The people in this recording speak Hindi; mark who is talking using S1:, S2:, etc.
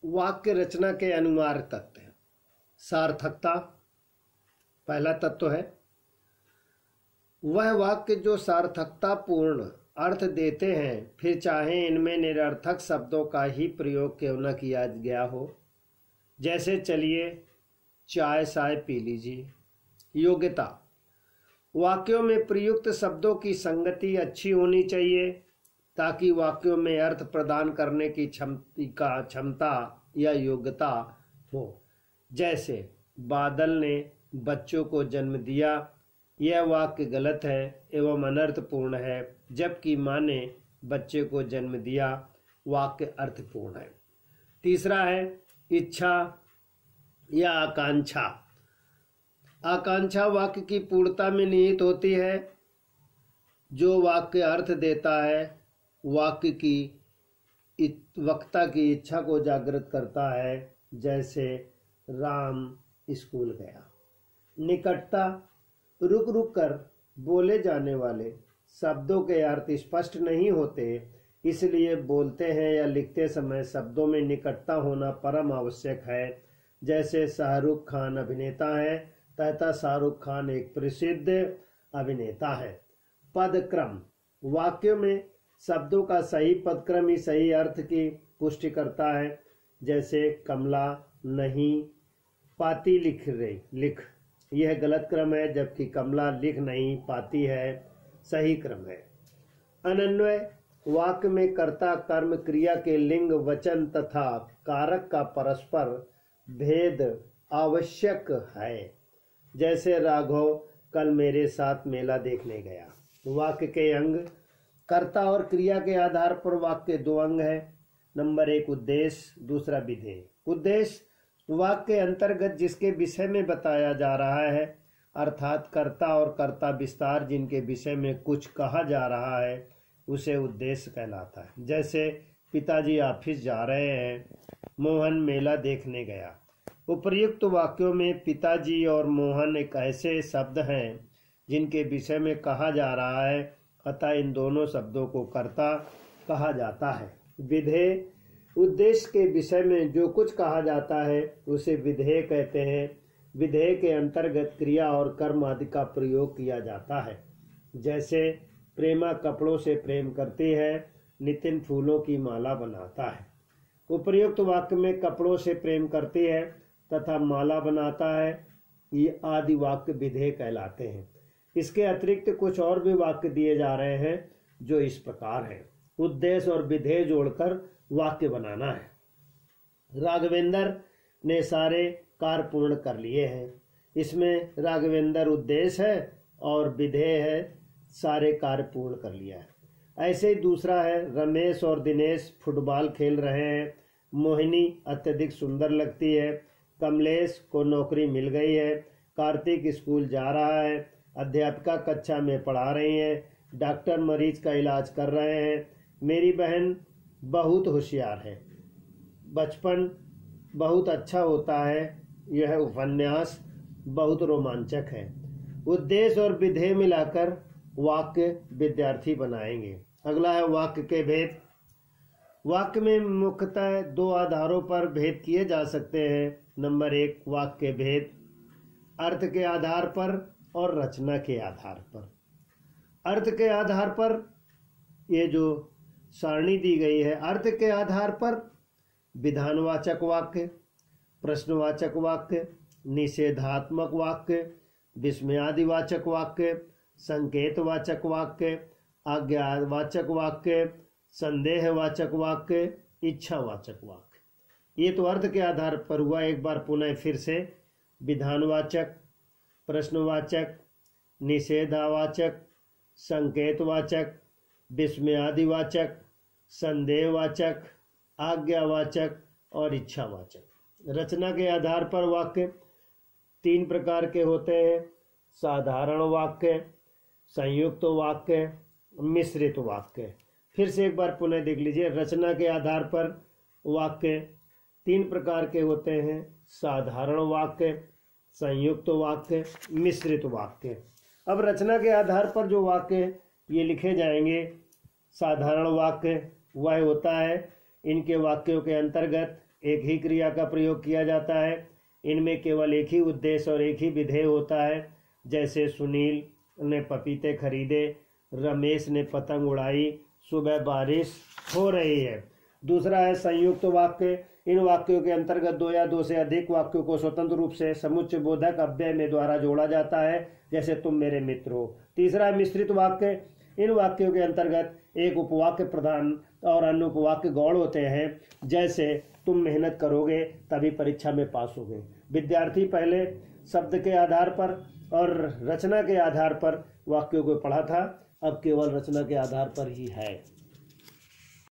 S1: वाक्य रचना के अनिवार्य तत्व हैं। सार्थकता पहला तत्व है। वह वाक्य जो सार्थकता पूर्ण अर्थ देते हैं, फिर चाहे इनमें निरर्थक शब्दों का ही प्रयोग क्यों न किया गया हो। जैसे चलिए चाय साय पी लीजिए। योग्यता वाक्यों में प्रयुक्त शब्दों की संगति अच्छी होनी चाहिए ताकि वाक्यों में अर्थ प्रदान करने की क्षमता या योग्यता हो। जैसे बादल ने बच्चों को जन्म दिया, यह वाक्य गलत है एवं अनर्थपूर्ण है, जबकि माँ ने बच्चे को जन्म दिया वाक्य अर्थपूर्ण है। तीसरा है इच्छा या आकांक्षा। आकांक्षा वाक्य की पूर्णता में निहित होती है। जो वाक्य अर्थ देता है वाक्य की वक्ता की इच्छा को जागृत करता है। जैसे राम स्कूल गया। निकटता रुक रुक कर बोले जाने वाले शब्दों के अर्थ स्पष्ट नहीं होते, इसलिए बोलते हैं या लिखते समय शब्दों में निकटता होना परम आवश्यक है। जैसे शाहरुख खान अभिनेता है तथा शाहरुख खान एक प्रसिद्ध अभिनेता है। पदक्रम वाक्यों में शब्दों का सही पदक्रम ही सही अर्थ की पुष्टि करता है। जैसे कमला नहीं पाती लिख, यह गलत क्रम है, जबकि कमला लिख नहीं पाती है सही क्रम है। अनन्वय वाक्य में कर्ता कर्म क्रिया के लिंग वचन तथा कारक का परस्पर भेद आवश्यक है। जैसे राघव कल मेरे साथ मेला देखने गया। वाक्य के अंग कर्ता और क्रिया के आधार पर वाक्य दो अंग है। नंबर 1 उद्देश्य, दूसरा विधेय। उद्देश्य वाक्य के अंतर्गत जिसके विषय में बताया जा रहा है, अर्थात कर्ता और कर्ता विस्तार जिनके विषय में कुछ कहा जा रहा है, उसे उद्देश्य कहलाता है। जैसे पिताजी ऑफिस जा रहे हैं, मोहन मेला देखने गया। उपर्युक्त वाक्यों में पिताजी और मोहन एक ऐसे शब्द हैं जिनके विषय में कहा जा रहा है, अतः इन दोनों शब्दों को कर्ता कहा जाता है। विधेय उद्देश्य के विषय में जो कुछ कहा जाता है उसे विधेय कहते हैं। विधेय के अंतर्गत क्रिया और कर्म आदि का प्रयोग किया जाता है। जैसे प्रेमा कपड़ों से प्रेम करती है, नितिन फूलों की माला बनाता है। उपर्युक्त वाक्य में कपड़ों से प्रेम करती है तथा माला बनाता है, ये आदि वाक्य विधेय कहलाते हैं। इसके अतिरिक्त कुछ और भी वाक्य दिए जा रहे हैं जो इस प्रकार हैं। उद्देश्य और विधेय जोड़कर वाक्य बनाना है। राघवेंद्र ने सारे कार्य पूर्ण कर लिए हैं। इसमें राघवेंद्र उद्देश्य है और विधेय है सारे कार्य पूर्ण कर लिया है। ऐसे ही दूसरा है रमेश और दिनेश फुटबॉल खेल रहे हैं। मोहिनी अत्यधिक सुंदर लगती है। कमलेश को नौकरी मिल गई है। कार्तिक स्कूल जा रहा है। अध्यापिका कक्षा में पढ़ा रही हैं। डॉक्टर मरीज का इलाज कर रहे हैं। मेरी बहन बहुत होशियार है। बचपन बहुत अच्छा होता है। यह उपन्यास बहुत रोमांचक है। उद्देश्य और विधेय मिलाकर वाक्य विद्यार्थी बनाएंगे। अगला है वाक्य के भेद। वाक्य में मुख्यतः दो आधारों पर भेद किए जा सकते हैं। नंबर 1 वाक्य भेद अर्थ के आधार पर और रचना के आधार पर। अर्थ के आधार पर ये जो सारणी दी गई है, अर्थ के आधार पर विधानवाचक वाक्य, प्रश्नवाचक वाक्य, निषेधात्मक वाक्य, विस्मयादिवाचक वाक्य, संकेतवाचक वाक्य, आज्ञावाचक वाक्य, संदेहवाचक वाक्य, इच्छावाचक वाक्य। ये तो अर्थ के आधार पर हुआ। एक बार पुनः फिर से विधानवाचक, प्रश्नवाचक, निषेधावाचक, संकेतवाचक, विस्मयादिवाचक, संदेहवाचक, आज्ञावाचक और इच्छावाचक। रचना के आधार पर वाक्य 3 प्रकार के होते हैं। साधारण वाक्य, संयुक्त वाक्य, मिश्रित वाक्य। फिर से एक बार पुनः देख लीजिए। रचना के आधार पर वाक्य 3 प्रकार के होते हैं। साधारण वाक्य, संयुक्त वाक्य, मिश्रित वाक्य। अब रचना के आधार पर जो वाक्य ये लिखे जाएंगे, साधारण वाक्य वह होता है इनके वाक्यों के अंतर्गत एक ही क्रिया का प्रयोग किया जाता है। इनमें केवल एक ही उद्देश्य और एक ही विधेय होता है। जैसे सुनील ने पपीते खरीदे, रमेश ने पतंग उड़ाई, सुबह बारिश हो रही है। दूसरा है संयुक्त वाक्य। इन वाक्यों के अंतर्गत दो या दो से अधिक वाक्यों को स्वतंत्र रूप से समुच्चय बोधक अव्यय में द्वारा जोड़ा जाता है, जैसे तुम मेरे मित्र हो। तीसरा है मिश्रित वाक्य। इन वाक्यों के अंतर्गत एक उपवाक्य प्रधान और अन्य उपवाक्य गौण होते हैं, जैसे तुम मेहनत करोगे तभी परीक्षा में पास होगे। विद्यार्थी पहले शब्द के आधार पर और रचना के आधार पर वाक्यों को पढ़ा था, अब केवल रचना के आधार पर ही है।